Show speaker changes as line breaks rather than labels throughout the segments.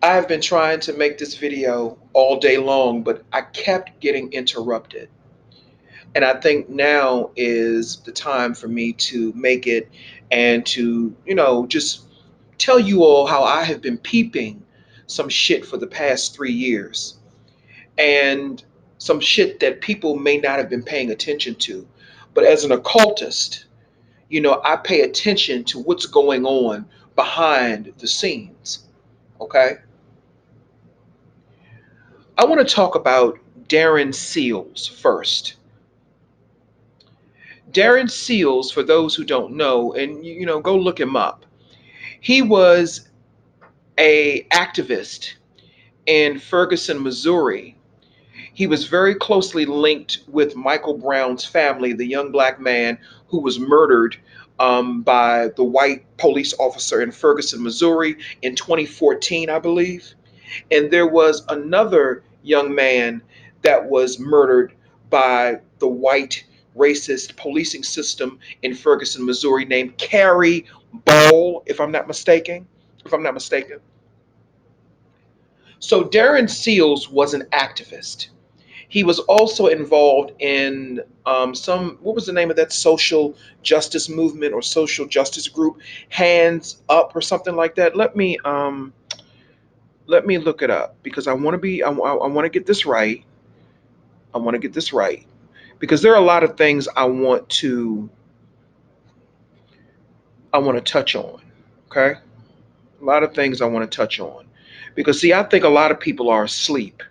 I've been trying to make this video all day long, but I kept getting interrupted. And I think now is the time for me to make it and to, just tell you all how I have been peeping some shit for the past 3 years and some shit that people may not have been paying attention to. But as an occultist, I pay attention to what's going on behind the scenes. Okay. I want to talk about Darren Seals first. Darren Seals, for those who don't know, and go look him up. He was a activist in Ferguson, Missouri. He was very closely linked with Michael Brown's family, the young black man who was murdered by the white police officer in Ferguson, Missouri in 2014, I believe. And there was another young man that was murdered by the white racist policing system in Ferguson, Missouri, named Carrie Ball, if I'm not mistaken. If I'm not mistaken. So Darren Seals was an activist. He was also involved in what was the name of that social justice movement or social justice group, Hands Up or something like that. Let me look it up because I want to get this right. I want to get this right because there are a lot of things I want to touch on. Okay, a lot of things I want to touch on because see, I think a lot of people are asleep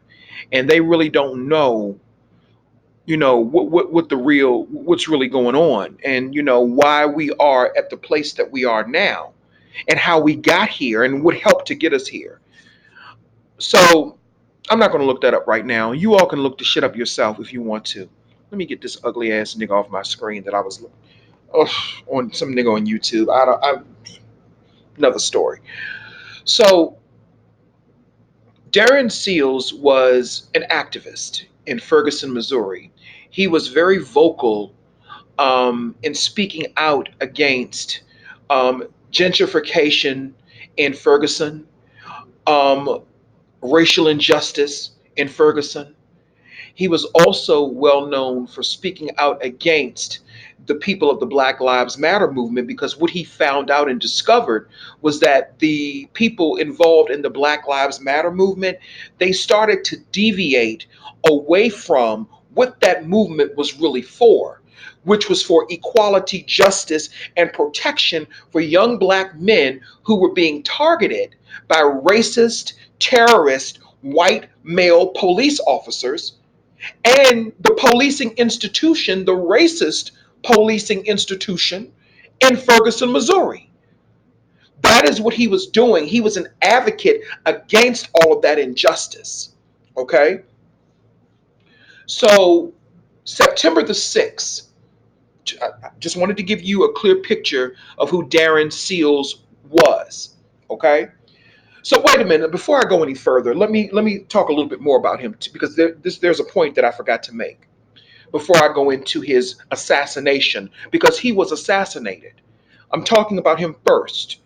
and they really don't know, what's really going on, and why we are at the place that we are now, and how we got here, and what helped to get us here. So I'm not going to look that up right now. You all can look the shit up yourself if you want to. Let me get this ugly ass nigga off my screen that I was ugh, on some nigga on YouTube. Another story. So Darren Seals was an activist in Ferguson, Missouri. He was very vocal in speaking out against gentrification in Ferguson, um, racial injustice in Ferguson. He was also well known for speaking out against the people of the Black Lives Matter movement because what he found out and discovered was that the people involved in the Black Lives Matter movement, they started to deviate away from what that movement was really for, which was for equality, justice, and protection for young black men who were being targeted by racist, terrorist, white male police officers and the policing institution, the racist policing institution in Ferguson, Missouri. That is what he was doing. He was an advocate against all of that injustice. Okay? So, September the 6th, I just wanted to give you a clear picture of who Darren Seals was. Okay? So wait a minute. Before I go any further, let me talk a little bit more about him because there's a point that I forgot to make before I go into his assassination, because he was assassinated. I'm talking about him first.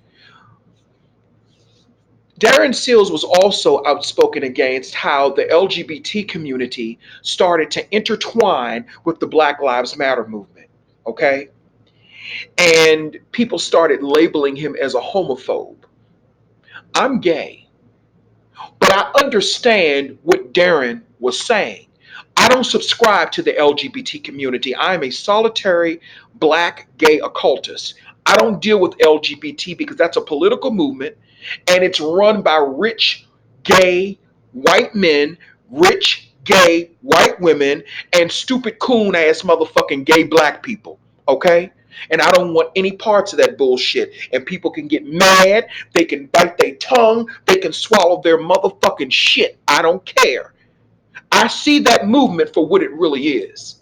Darren Seals was also outspoken against how the LGBT community started to intertwine with the Black Lives Matter movement. Okay? And people started labeling him as a homophobe. I'm gay, but I understand what Darren was saying. I don't subscribe to the LGBT community. I am a solitary black gay occultist. I don't deal with LGBT because that's a political movement and it's run by rich gay white men, rich gay white women, and stupid coon ass motherfucking gay black people. Okay? And I don't want any parts of that bullshit. And people can get mad, they can bite their tongue, they can swallow their motherfucking shit. I don't care. I see that movement for what it really is.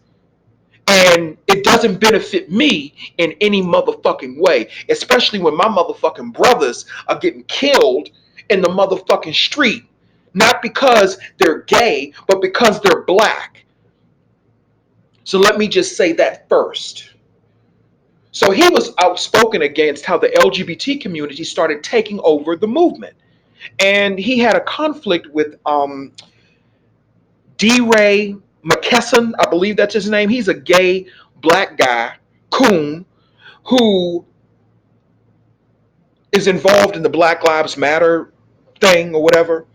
And it doesn't benefit me in any motherfucking way, especially when my motherfucking brothers are getting killed in the motherfucking street, not because they're gay, but because they're black. So let me just say that first. So he was outspoken against how the LGBT community started taking over the movement. and he had a conflict with D. Ray McKesson, I believe that's his name. He's a gay black guy, coon, who is involved in the Black Lives Matter thing or whatever.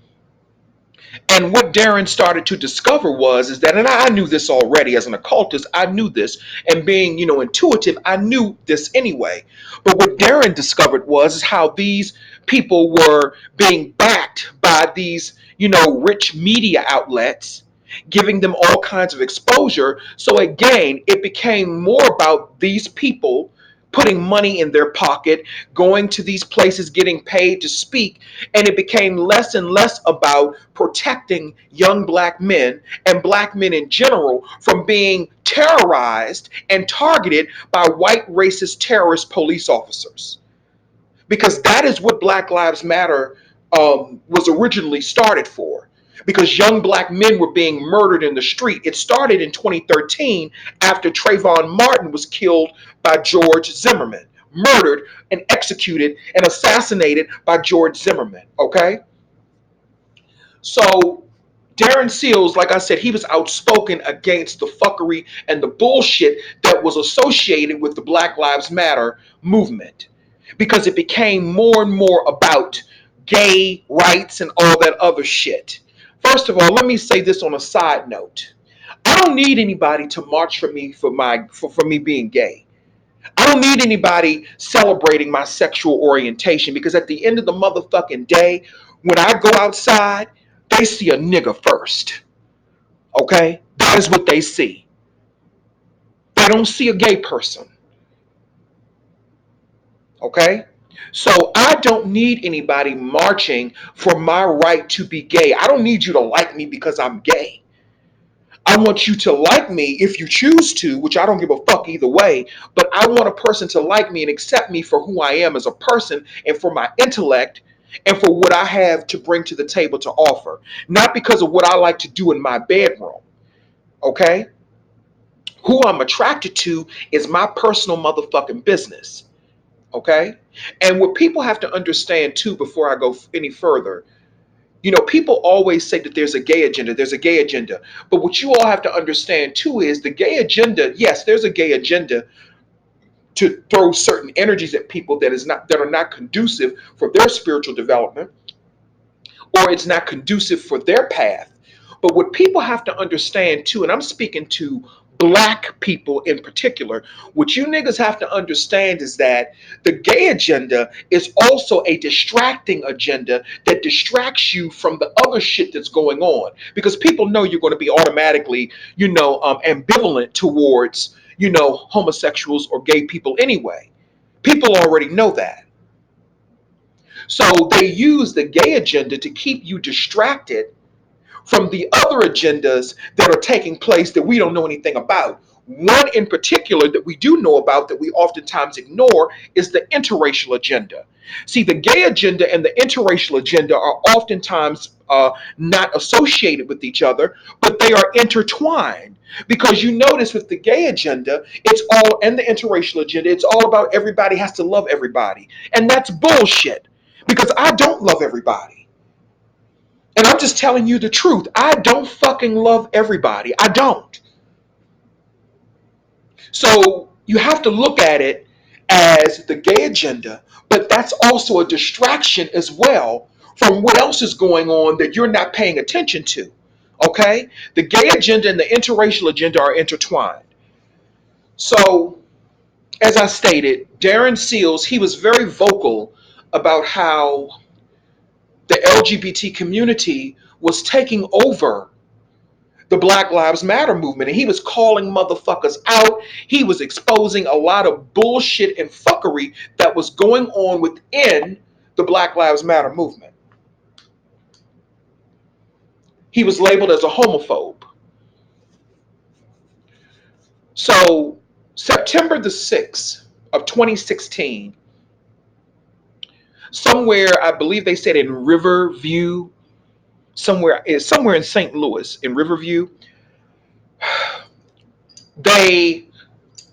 And what Darren started to discover was is that, and I knew this already as an occultist, I knew this, and being, intuitive, I knew this anyway. But what Darren discovered was is how these people were being backed by these, rich media outlets, giving them all kinds of exposure. So again, it became more about these people putting money in their pocket, going to these places, getting paid to speak, and it became less and less about protecting young black men and black men in general from being terrorized and targeted by white racist terrorist police officers. Because that is what Black Lives Matter was originally started for. Because young black men were being murdered in the street. It started in 2013 after Trayvon Martin was killed by George Zimmerman, murdered and executed and assassinated by George Zimmerman. Okay? So Darren Seals, like I said, he was outspoken against the fuckery and the bullshit that was associated with the Black Lives Matter movement because it became more and more about gay rights and all that other shit. First of all, let me say this on a side note. I don't need anybody to march for me for me being gay. I don't need anybody celebrating my sexual orientation because at the end of the motherfucking day, when I go outside, they see a nigga first. Okay? That is what they see. They don't see a gay person. Okay? So I don't need anybody marching for my right to be gay. I don't need you to like me because I'm gay. I want you to like me if you choose to, which I don't give a fuck either way, but I want a person to like me and accept me for who I am as a person and for my intellect and for what I have to bring to the table to offer, not because of what I like to do in my bedroom. Okay? Who I'm attracted to is my personal motherfucking business. Okay? And what people have to understand too before I go any further, people always say that there's a gay agenda. But what you all have to understand too is the gay agenda, yes, there's a gay agenda to throw certain energies at people that are not conducive for their spiritual development or it's not conducive for their path. But what people have to understand too, and I'm speaking to black people in particular, what you niggas have to understand is that the gay agenda is also a distracting agenda that distracts you from the other shit that's going on. Because people know you're going to be automatically, ambivalent towards, homosexuals or gay people anyway. People already know that. So they use the gay agenda to keep you distracted from the other agendas that are taking place that we don't know anything about. One in particular that we do know about that we oftentimes ignore is the interracial agenda. See, the gay agenda and the interracial agenda are oftentimes not associated with each other, but they are intertwined. Because you notice with the gay agenda, and the interracial agenda, it's all about everybody has to love everybody. And that's bullshit. Because I don't love everybody. And I'm just telling you the truth. I don't fucking love everybody. I don't. So you have to look at it as the gay agenda, but that's also a distraction as well from what else is going on that you're not paying attention to. Okay? The gay agenda and the interracial agenda are intertwined. So, as I stated, Darren Seals, he was very vocal about how the LGBT community was taking over the Black Lives Matter movement. And he was calling motherfuckers out. He was exposing a lot of bullshit and fuckery that was going on within the Black Lives Matter movement. He was labeled as a homophobe. So, September the 6th of 2016, somewhere, I believe they said in Riverview, somewhere in St. Louis, in Riverview, they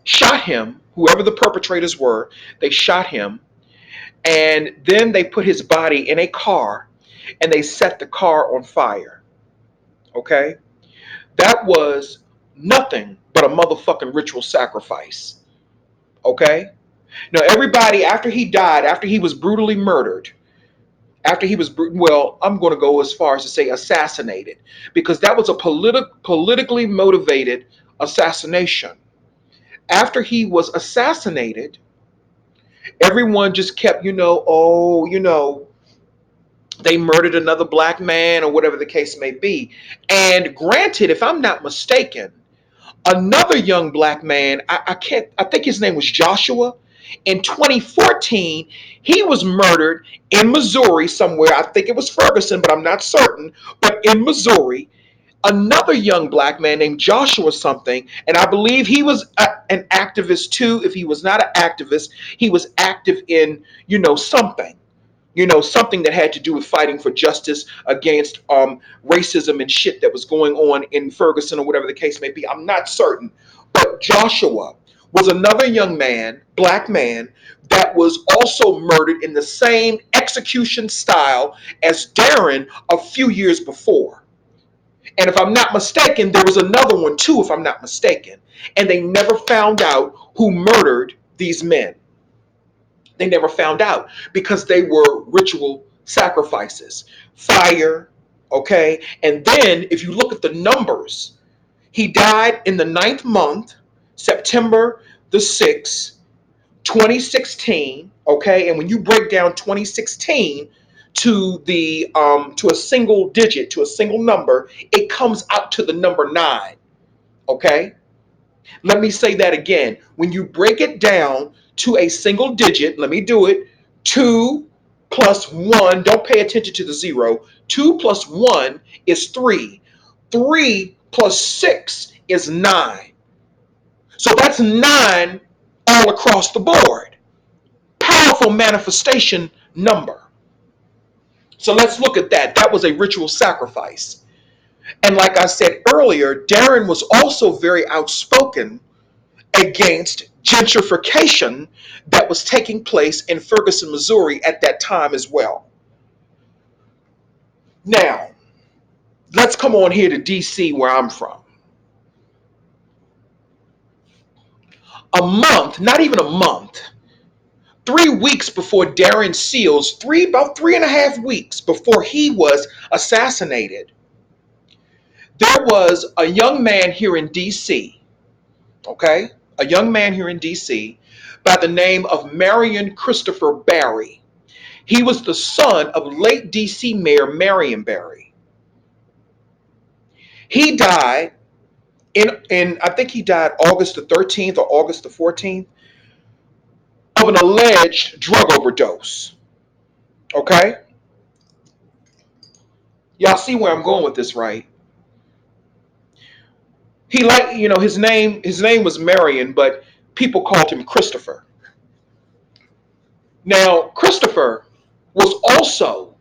shot him, whoever the perpetrators were, they shot him. And then they put his body in a car and they set the car on fire. Okay? That was nothing but a motherfucking ritual sacrifice. Okay? Now, everybody, after he died, after he was brutally murdered, well, I'm going to go as far as to say assassinated, because that was a politically motivated assassination. After he was assassinated, everyone just kept, oh, they murdered another black man or whatever the case may be. And granted, if I'm not mistaken, another young black man, I think his name was Joshua. In 2014, he was murdered in Missouri somewhere. I think it was Ferguson, but I'm not certain. But in Missouri, another young black man named Joshua something, and I believe he was an activist too. If he was not an activist, he was active in, something. Something that had to do with fighting for justice against racism and shit that was going on in Ferguson or whatever the case may be. I'm not certain. But Joshua was another young man, black man, that was also murdered in the same execution style as Darren a few years before. And if I'm not mistaken, there was another one too, if I'm not mistaken. And they never found out who murdered these men. They never found out because they were ritual sacrifices. Fire, okay? And then if you look at the numbers, he died in the ninth month, September the 6th, 2016, okay? And when you break down 2016 to a single digit, to a single number, it comes out to the number 9, okay? Let me say that again. When you break it down to a single digit, let me do it. 2 plus 1, don't pay attention to the zero. 2 plus 1 is 3. 3 plus 6 is 9. So that's 9 all across the board. Powerful manifestation number. So let's look at that. That was a ritual sacrifice. And like I said earlier, Darren was also very outspoken against gentrification that was taking place in Ferguson, Missouri at that time as well. Now, let's come on here to DC where I'm from. A month, not even a month, 3 weeks before Darren Seals, about 3.5 weeks before he was assassinated, there was a young man here in DC, okay? A young man here in DC by the name of Marion Christopher Barry. He was the son of late DC Mayor Marion Barry. He died in I think he died August the 13th or August the 14th of an alleged drug overdose. Okay? Y'all see where I'm going with this, right? He his name was Marion, but people called him Christopher. Now, Christopher was also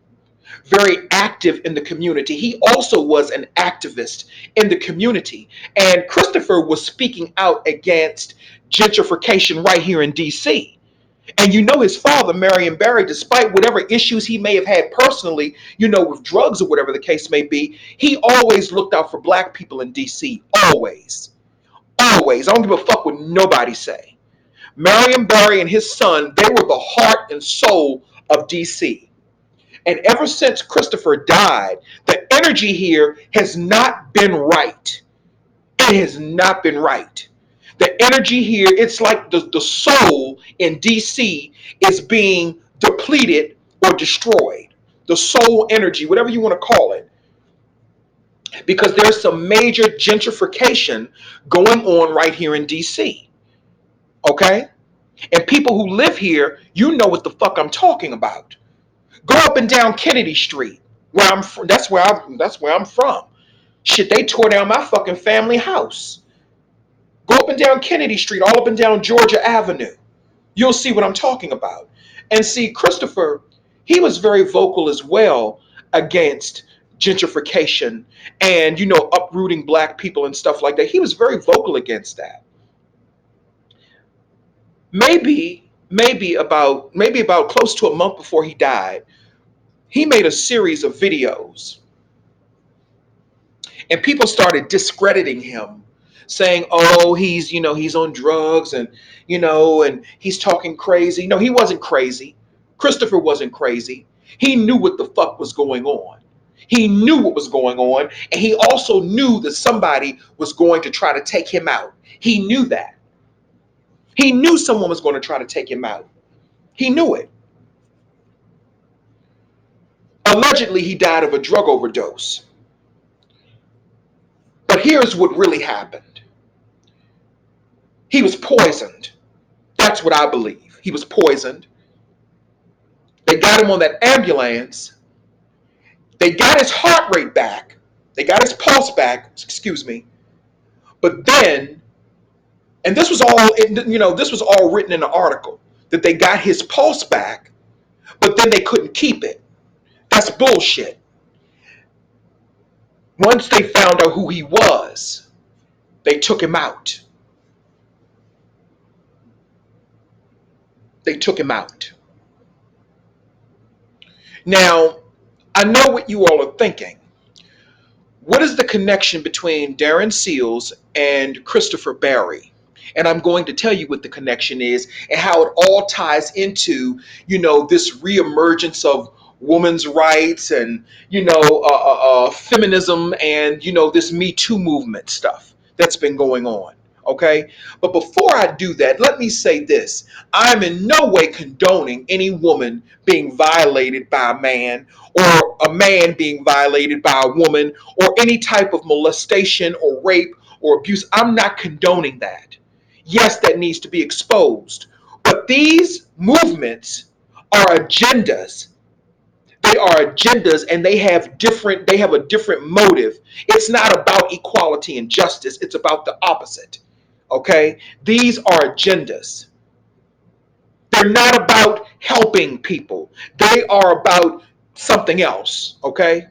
very active in the community. He also was an activist in the community. And Christopher was speaking out against gentrification right here in DC. And his father, Marion Barry, despite whatever issues he may have had personally, with drugs or whatever the case may be, he always looked out for black people in DC. Always. Always. I don't give a fuck what nobody say. Marion Barry and his son, they were the heart and soul of DC. And ever since Christopher died, the energy here has not been right. It has not been right. The energy here, it's like the soul in DC is being depleted or destroyed. The soul energy, whatever you want to call it. Because there's some major gentrification going on right here in DC. Okay? And people who live here, you know what the fuck I'm talking about. Go up and down Kennedy Street, where I'm from. That's where I'm from. Shit, they tore down my fucking family house. Go up and down Kennedy Street, all up and down Georgia Avenue. You'll see what I'm talking about. And see, Christopher, he was very vocal as well against gentrification and uprooting black people and stuff like that. He was very vocal against that. Maybe about close to a month before he died, he made a series of videos, and people started discrediting him, saying, oh, he's on drugs, and and he's talking crazy. No, he wasn't crazy. Christopher wasn't crazy. He knew what the fuck was going on. He knew what was going on, and he also knew that somebody was going to try to take him out. He knew that. He knew someone was going to try to take him out. He knew it. Allegedly, he died of a drug overdose. But here's what really happened. He was poisoned. That's what I believe. He was poisoned. They got him on that ambulance. They got his heart rate back. They got his pulse back, excuse me. But then, and this was all written in an article, that they got his pulse back, but then they couldn't keep it. That's bullshit. Once they found out who he was, they took him out. They took him out. Now, I know what you all are thinking. What is the connection between Darren Seals and Christopher Barry? And I'm going to tell you what the connection is and how it all ties into, this reemergence of women's rights and, feminism and, this Me Too movement stuff that's been going on. Okay. But before I do that, let me say this. I'm in no way condoning any woman being violated by a man or a man being violated by a woman or any type of molestation or rape or abuse. I'm not condoning that. Yes, that needs to be exposed. But these movements are agendas. They are agendas, and they have a different motive. It's not about equality and justice. It's about the opposite. Okay? These are agendas. They're not about helping people. They are about something else. Okay?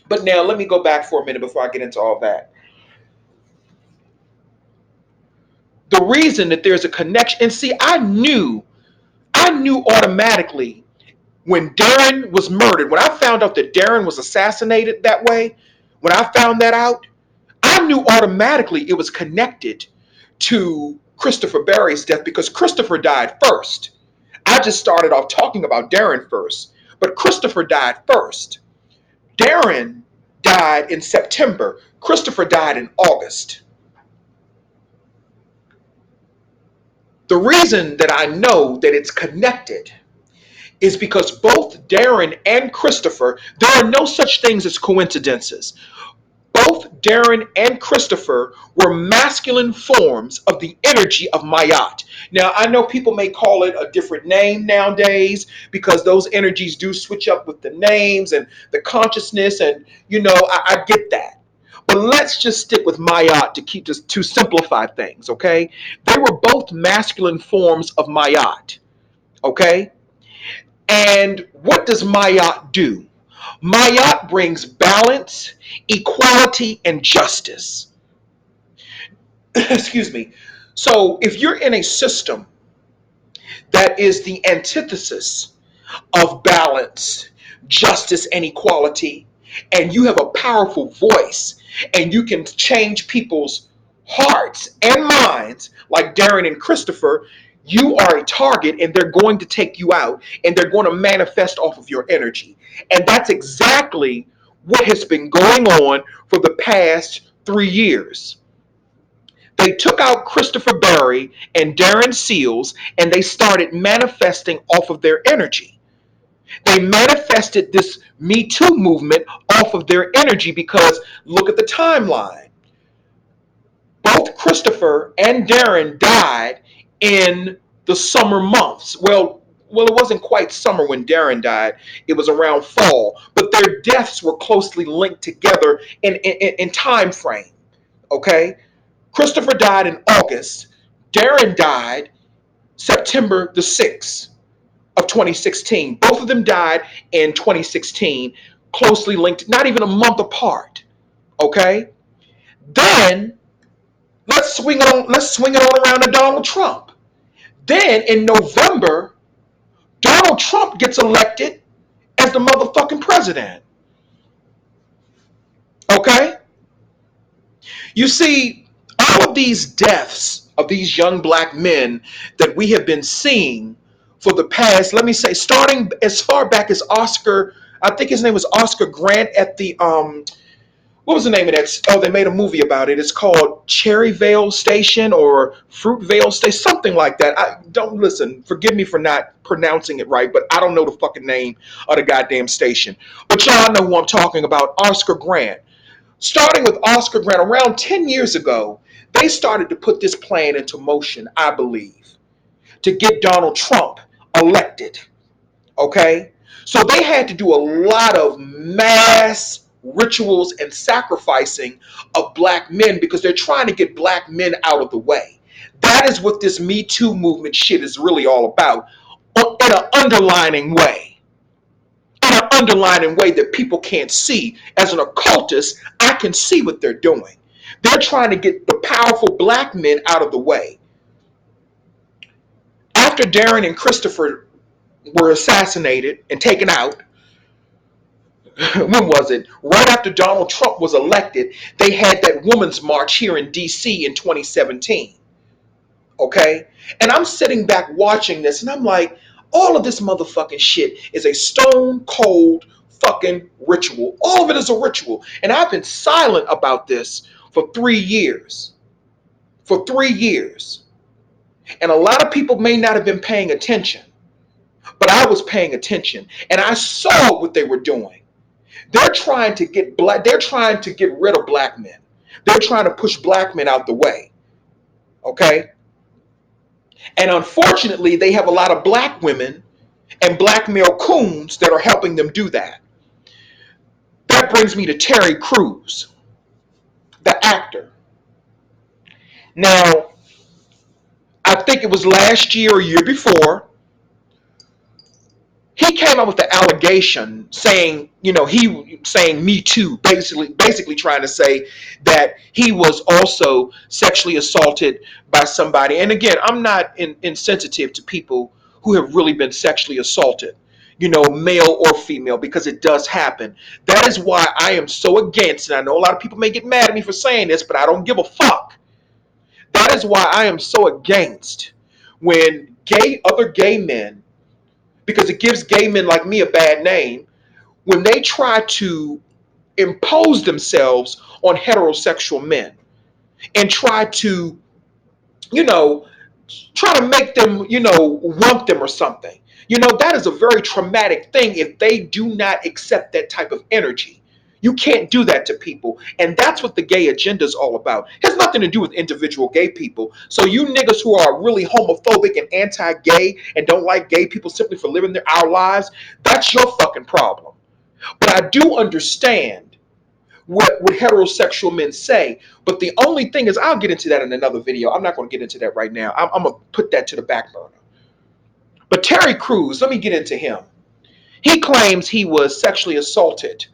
But now let me go back for a minute before I get into all that. The reason that there's a connection, and see, I knew automatically when Darren was murdered, when I found out that Darren was assassinated that way, when I found that out, I knew automatically it was connected to Christopher Barry's death because Christopher died first. I just started off talking about Darren first, but Christopher died first. Darren died in September. Christopher died in August. The reason that I know that it's connected is because both Darren and Christopher, there are no such things as coincidences. Both Darren and Christopher were masculine forms of the energy of Mayat. Now, I know people may call it a different name nowadays because those energies do switch up with the names and the consciousness, and I get that. But let's just stick with Mayat to simplify things, okay? They were both masculine forms of Mayat, okay? And what does Mayat do? Mayat brings balance, equality, and justice. Excuse me. So if you're in a system that is the antithesis of balance, justice, and equality, and you have a powerful voice, and you can change people's hearts and minds, like Darren and Christopher, you are a target, and they're going to take you out, and they're going to manifest off of your energy. And that's exactly what has been going on for the past 3 years. They took out Christopher Barry and Darren Seals, and they started manifesting off of their energy. They manifested this Me Too movement off of their energy because look at the timeline. Both Christopher and Darren died in the summer months. Well, it wasn't quite summer when Darren died. It was around fall, but their deaths were closely linked together in time frame. Okay, Christopher died in August. Darren died September the 6th of 2016. Both of them died in 2016, closely linked, not even a month apart. Okay? Then let's swing it on around to Donald Trump. Then in November, Donald Trump gets elected as as the motherfucking president. Okay? You see, all of these deaths of these young black men that we have been seeing for the past, let me say, starting as far back as Oscar, I think his name was Oscar Grant at the what was the name of that? Oh, they made a movie about it. It's called Cherryvale Station or Fruitvale Station, something like that. I don't listen. Forgive me for not pronouncing it right, but I don't know the fucking name of the goddamn station. But y'all know who I'm talking about, Oscar Grant. Starting with Oscar Grant around 10 years ago, they started to put this plan into motion, I believe, to get Donald Trump elected. Okay? So they had to do a lot of mass rituals and sacrificing of black men because they're trying to get black men out of the way. That is what this Me Too movement shit is really all about, in an underlining way. In an underlining way that people can't see. As an occultist, I can see what they're doing. They're trying to get the powerful black men out of the way. After Darren and Christopher were assassinated and taken out, when was it? Right after Donald Trump was elected, they had that women's march here in DC in 2017. Okay? And I'm sitting back watching this and I'm like, all of this motherfucking shit is a stone cold fucking ritual. All of it is a ritual. And I've been silent about this for 3 years. For 3 years. And a lot of people may not have been paying attention, but I was paying attention and I saw what they were doing. They're trying to get rid of black men. They're trying to push black men out the way. Okay? And unfortunately, they have a lot of black women and black male coons that are helping them do that. That brings me to Terry Crews, the actor. Now, I think it was last year or year before, he came up with the allegation saying, he saying me too, basically trying to say that he was also sexually assaulted by somebody. And again, I'm not insensitive to people who have really been sexually assaulted, male or female, because it does happen. That is why I am so against, and I know a lot of people may get mad at me for saying this, but I don't give a fuck. That is why I am so against when other gay men, because it gives gay men like me a bad name, when they try to impose themselves on heterosexual men and try to, you know, try to make them, want them or something. That is a very traumatic thing if they do not accept that type of energy. You can't do that to people. And that's what the gay agenda is all about. It has nothing to do with individual gay people. So you niggas who are really homophobic and anti-gay and don't like gay people simply for living our lives, that's your fucking problem. But I do understand what heterosexual men say. But the only thing is, I'll get into that in another video. I'm not going to get into that right now. I'm going to put that to the back burner. But Terry Crews, let me get into him. He claims he was sexually assaulted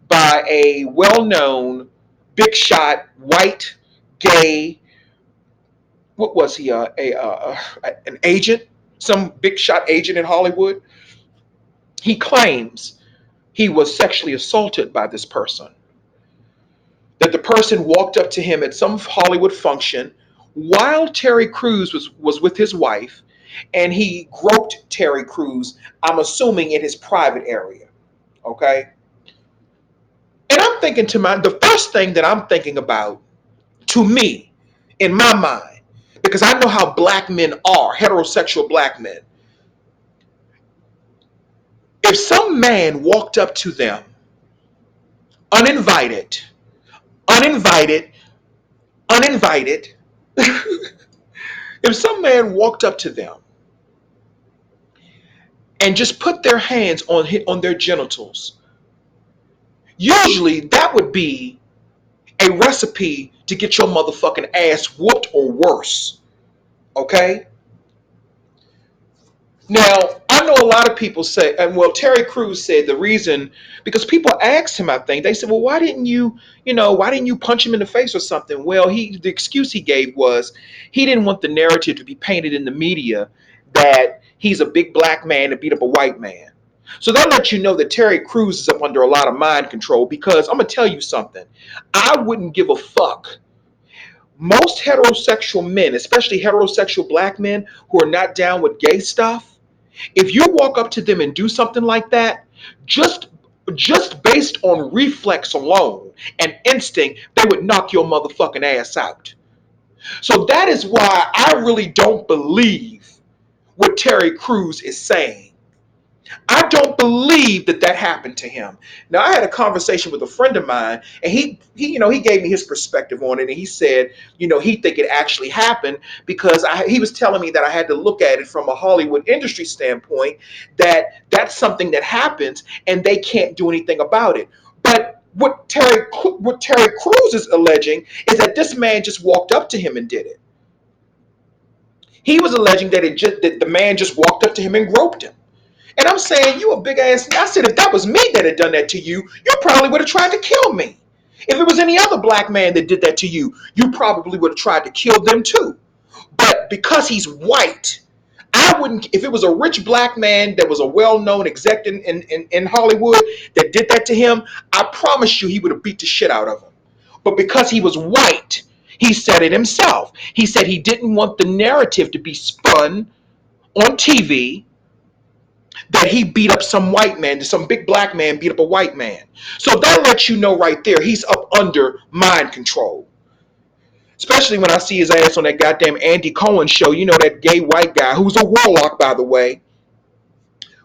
by a well-known, big shot, white, gay, what was he, an agent, some big shot agent in Hollywood. He claims he was sexually assaulted by this person. That the person walked up to him at some Hollywood function while Terry Crews was with his wife, and he groped Terry Crews, I'm assuming in his private area. Okay? And I'm thinking the first thing that I'm thinking about, to me, in my mind, because I know how black men are, heterosexual black men. If some man walked up to them, uninvited, uninvited, uninvited, if some man walked up to them and just put their hands on their genitals, usually that would be a recipe to get your motherfucking ass whooped or worse. Okay? Now, I know a lot of people say, and well, Terry Crews said the reason, because people asked him, I think, they said, well, why didn't you punch him in the face or something? Well, the excuse he gave was he didn't want the narrative to be painted in the media that he's a big black man that beat up a white man. So that lets you know that Terry Crews is up under a lot of mind control, because I'm going to tell you something. I wouldn't give a fuck. Most heterosexual men, especially heterosexual black men who are not down with gay stuff, if you walk up to them and do something like that, just just based on reflex alone and instinct, they would knock your motherfucking ass out. So that is why I really don't believe what Terry Crews is saying. I don't believe that that happened to him. Now, I had a conversation with a friend of mine, and he gave me his perspective on it, and he said, he think it actually happened because he was telling me that I had to look at it from a Hollywood industry standpoint, that that's something that happens, and they can't do anything about it. But what Terry Crews is alleging is that this man just walked up to him and did it. He was alleging that the man just walked up to him and groped him. And I'm saying, you a big ass. I said, if that was me that had done that to you, you probably would have tried to kill me. If it was any other black man that did that to you, you probably would have tried to kill them too. But because he's white, I wouldn't. If it was a rich black man that was a well-known exec in Hollywood that did that to him, I promise you he would have beat the shit out of him. But because he was white, he said it himself. He said he didn't want the narrative to be spun on TV that he beat up some white man, some big black man beat up a white man. So that lets you know right there, he's up under mind control. Especially when I see his ass on that goddamn Andy Cohen show, that gay white guy who's a warlock, by the way,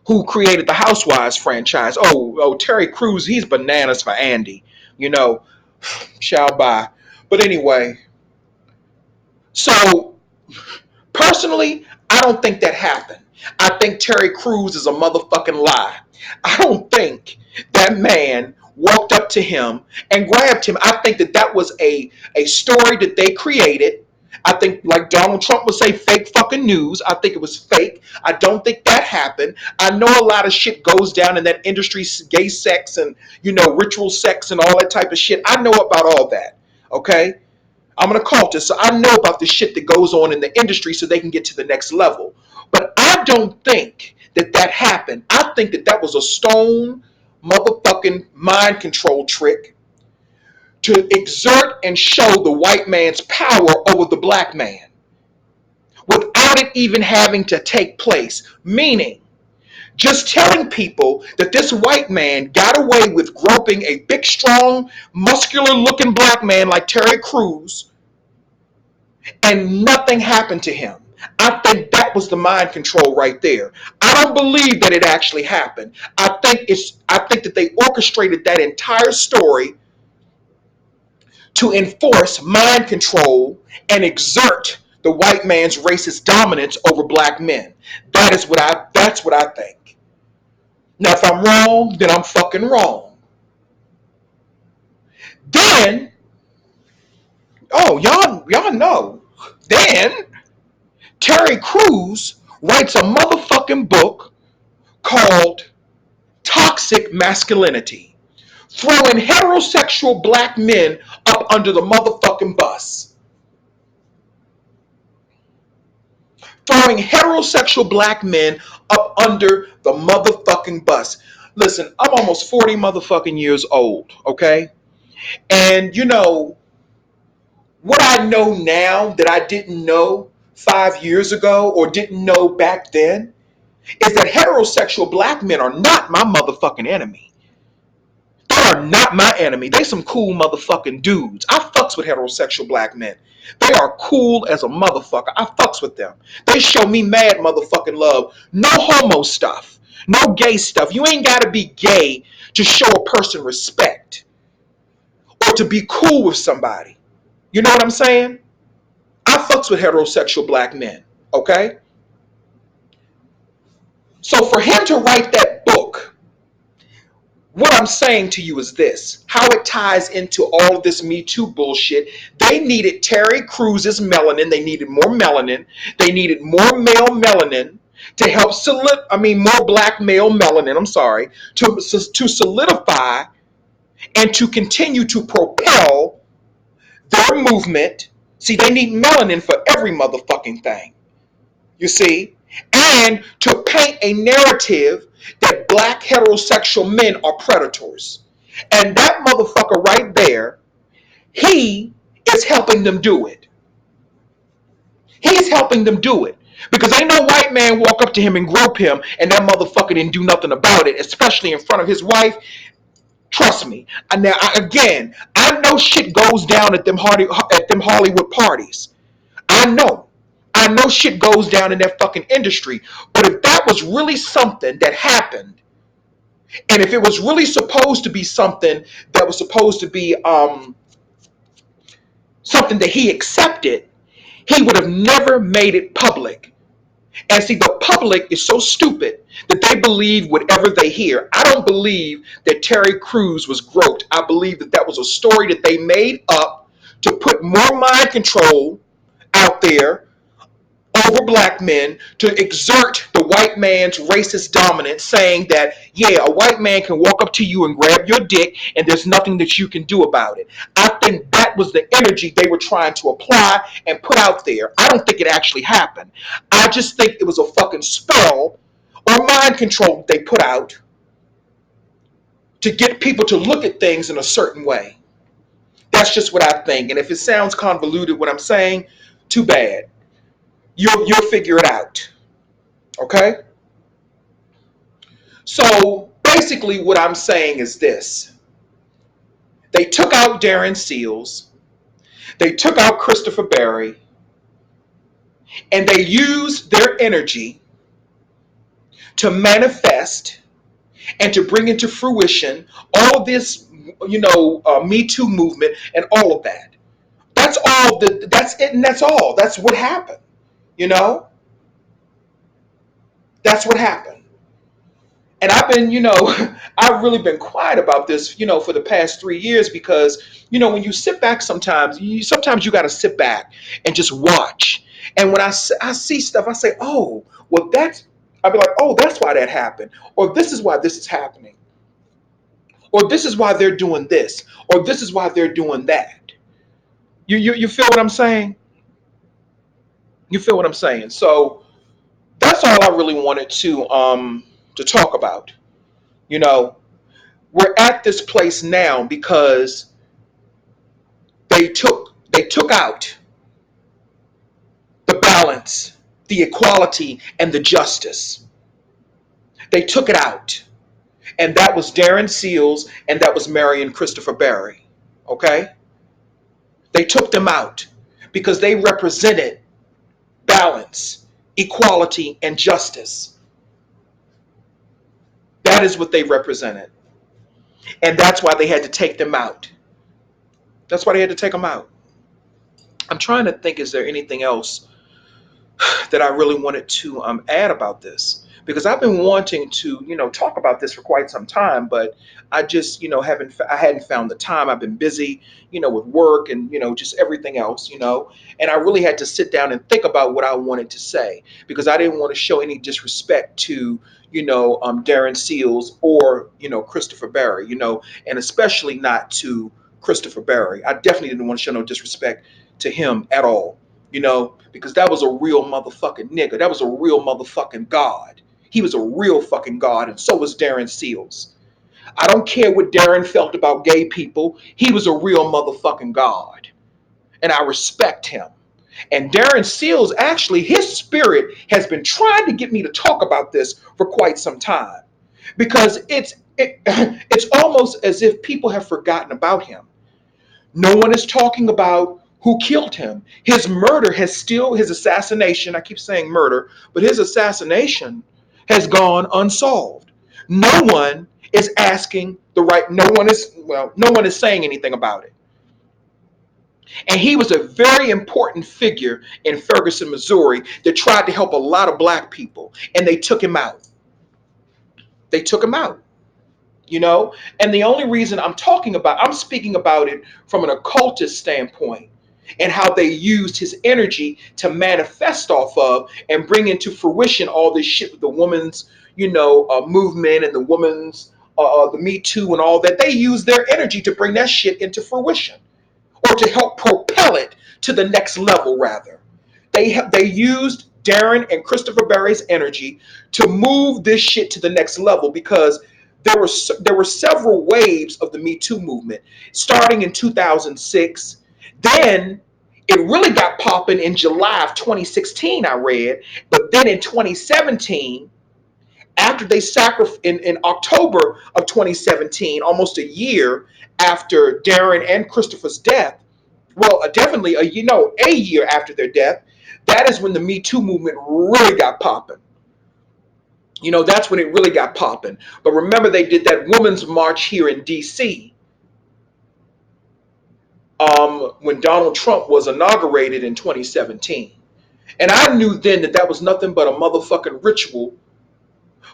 who created the Housewives franchise. Oh, Terry Crews, he's bananas for Andy. You know, shall buy. But anyway, so personally, I don't think that happened. I think Terry Crews is a motherfucking lie. I don't think that man walked up to him and grabbed him. I think that that was a story that they created. I think, like Donald Trump would say, fake fucking news. I think it was fake. I don't think that happened. I know a lot of shit goes down in that industry, gay sex and, ritual sex and all that type of shit. I know about all that. Okay? I'm an occultist, so I know about the shit that goes on in the industry so they can get to the next level. But I don't think that that happened. I think that that was a stone motherfucking mind control trick to exert and show the white man's power over the black man without it even having to take place. Meaning, just telling people that this white man got away with groping a big, strong, muscular looking black man like Terry Crews and nothing happened to him. I think that was the mind control right there. I don't believe that it actually happened. I think that they orchestrated that entire story to enforce mind control and exert the white man's racist dominance over black men. That's what I think. Now if I'm wrong, then I'm fucking wrong. Then, oh y'all know. Then Terry Crews writes a motherfucking book called Toxic Masculinity, throwing heterosexual black men up under the motherfucking bus. Throwing heterosexual black men up under the motherfucking bus. Listen, I'm almost 40 motherfucking years old, okay? And what I know now that I didn't know 5 years ago or didn't know back then is that heterosexual black men are not my motherfucking enemy. They are not my enemy. They some cool motherfucking dudes. I fucks with heterosexual black men. They are cool as a motherfucker. I fucks with them. They show me mad motherfucking love. No homo stuff. No gay stuff. You ain't gotta be gay to show a person respect or to be cool with somebody. You know what I'm saying? I fucks with heterosexual black men. Okay? So for him to write that book, what I'm saying to you is this, how it ties into all of this Me Too bullshit. They needed Terry Crews's melanin. They needed more melanin. They needed more male melanin to help more black male melanin, I'm sorry, to solidify and to continue to propel their movement. See, they need melanin for every motherfucking thing. You see? And to paint a narrative that black heterosexual men are predators. And that motherfucker right there, he is helping them do it. He's helping them do it. Because ain't no white man walk up to him and grope him and that motherfucker didn't do nothing about it, especially in front of his wife. Trust me. Now, again, I know shit goes down at them Hollywood parties. I know. I know shit goes down in that fucking industry. But if that was really something that happened, and if it was really supposed to be something that was supposed to be something that he accepted, he would have never made it public. And see, the public is so stupid that they believe whatever they hear. I don't believe that Terry Crews was groped. I believe that that was a story that they made up to put more mind control out there over black men, to exert the white man's racist dominance, saying that, yeah, a white man can walk up to you and grab your dick and there's nothing that you can do about it. I think that was the energy they were trying to apply and put out there. I don't think it actually happened. I just think it was a fucking spell or mind control they put out to get people to look at things in a certain way. That's just what I think. And if it sounds convoluted what I'm saying, too bad. You'll figure it out. Okay? So basically, what I'm saying is this: they took out Darren Seals, they took out Christopher Berry, and they used their energy to manifest and to bring into fruition all of this, Me Too movement and all of that. That's all. That's it, and that's all. That's what happened. You know, that's what happened. And I've been, I've really been quiet about this, for the past 3 years because, when you sit back sometimes you got to sit back and just watch. And when I see stuff, I say, oh, well, I'll be like, oh, that's why that happened. Or this is why this is happening. Or this is why they're doing this. Or this is why they're doing that. You feel what I'm saying? You feel what I'm saying? So that's all I really wanted to talk about. You know, we're at this place now because they took out the balance, the equality, and the justice. They took it out. And that was Darren Seals and that was Marion Christopher Berry. Okay? They took them out because they represented balance, equality, and justice. That is what they represented. And that's why they had to take them out. That's why they had to take them out. I'm trying to think, is there anything else that I really wanted to add about this? Because I've been wanting to, talk about this for quite some time, but I just, I hadn't found the time. I've been busy, with work and, just everything else, and I really had to sit down and think about what I wanted to say because I didn't want to show any disrespect to, Darren Seals or, Christopher Berry, and especially not to Christopher Berry. I definitely didn't want to show no disrespect to him at all, because that was a real motherfucking nigga. That was a real motherfucking God. He was a real fucking God, and so was Darren Seals. I don't care what Darren felt about gay people. He was a real motherfucking God, and I respect him. And Darren Seals, actually, his spirit has been trying to get me to talk about this for quite some time because it's almost as if people have forgotten about him. No one is talking about who killed him. His assassination, I keep saying murder, but his assassination has gone unsolved. No one is asking no one is saying anything about it. And he was a very important figure in Ferguson, Missouri that tried to help a lot of black people, and they took him out. They took him out. And the only reason I'm speaking about it from an occultist standpoint and how they used his energy to manifest off of and bring into fruition all this shit with the woman's movement and the woman's the Me Too and all that. They used their energy to bring that shit into fruition or to help propel it to the next level, rather. They used Darren and Christopher Berry's energy to move this shit to the next level because there were several waves of the Me Too movement starting in 2006. Then it really got popping in July of 2016, I read. But then in 2017, after they sacrificed in October of 2017, almost a year after Darren and Christopher's death, well, definitely a year after their death, that is when the Me Too movement really got popping. That's when it really got popping. But remember, they did that women's march here in D.C. When Donald Trump was inaugurated in 2017. And I knew then that that was nothing but a motherfucking ritual.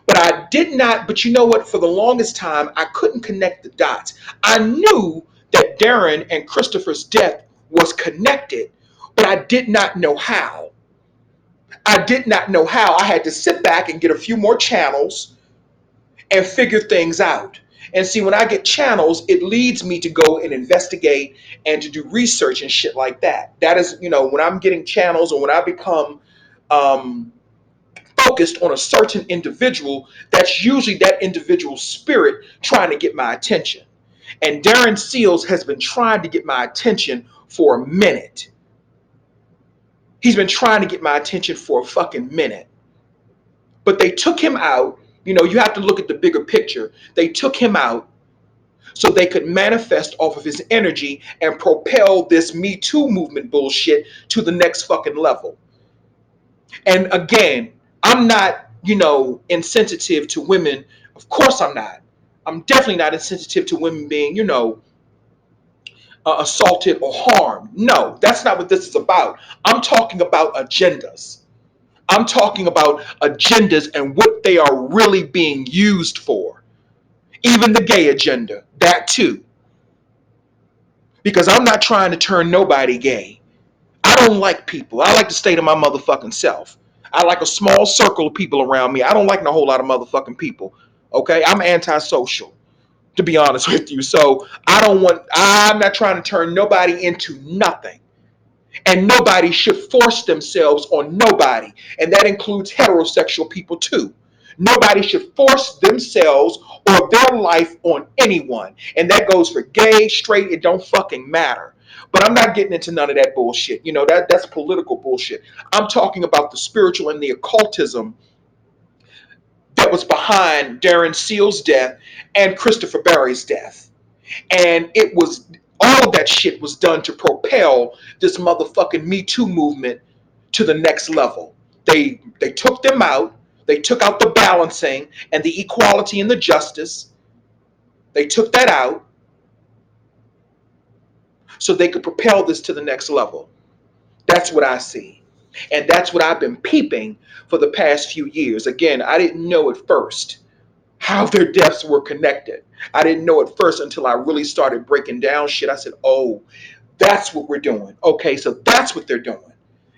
But I did not, but you know what? For the longest time, I couldn't connect the dots. I knew that Darren and Christopher's death was connected, but I did not know how. I did not know how. I had to sit back and get a few more channels and figure things out. And see, when I get channels, it leads me to go and investigate and to do research and shit like that. That is, when I'm getting channels or when I become um, focused on a certain individual, that's usually that individual's spirit trying to get my attention. And Darren Seals has been trying to get my attention for a minute. He's been trying to get my attention for a fucking minute. But they took him out. You have to look at the bigger picture. They took him out so they could manifest off of his energy and propel this Me Too movement bullshit to the next fucking level. And again, I'm not, insensitive to women. Of course I'm not. I'm definitely not insensitive to women being, assaulted or harmed. No, that's not what this is about. I'm talking about agendas. I'm talking about agendas and what they are really being used for. Even the gay agenda, that too. Because I'm not trying to turn nobody gay. I don't like people. I like to stay to my motherfucking self. I like a small circle of people around me. I don't like a whole lot of motherfucking people. Okay? I'm antisocial, to be honest with you. So I'm not trying to turn nobody into nothing. And nobody should force themselves on nobody. And that includes heterosexual people too. Nobody should force themselves or their life on anyone. And that goes for gay, straight, it don't fucking matter. But I'm not getting into none of that bullshit. That's political bullshit. I'm talking about the spiritual and the occultism that was behind Darren Seal's death and Christopher Berry's death. And it was all of that shit was done to propel this motherfucking Me Too movement to the next level. They took them out. They took out the balancing and the equality and the justice. They took that out so they could propel this to the next level. That's what I see. And that's what I've been peeping for the past few years. Again, I didn't know at first how their deaths were connected. I didn't know at first until I really started breaking down shit. I said, oh, that's what we're doing. Okay, so that's what they're doing.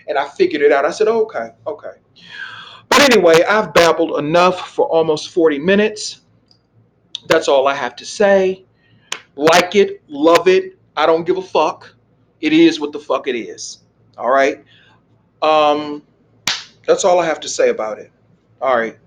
And I figured it out. I said, oh, okay, okay. But anyway, I've babbled enough for almost 40 minutes. That's all I have to say. Like it, love it. I don't give a fuck. It is what the fuck it is. All right. Um, that's all I have to say about it. All right.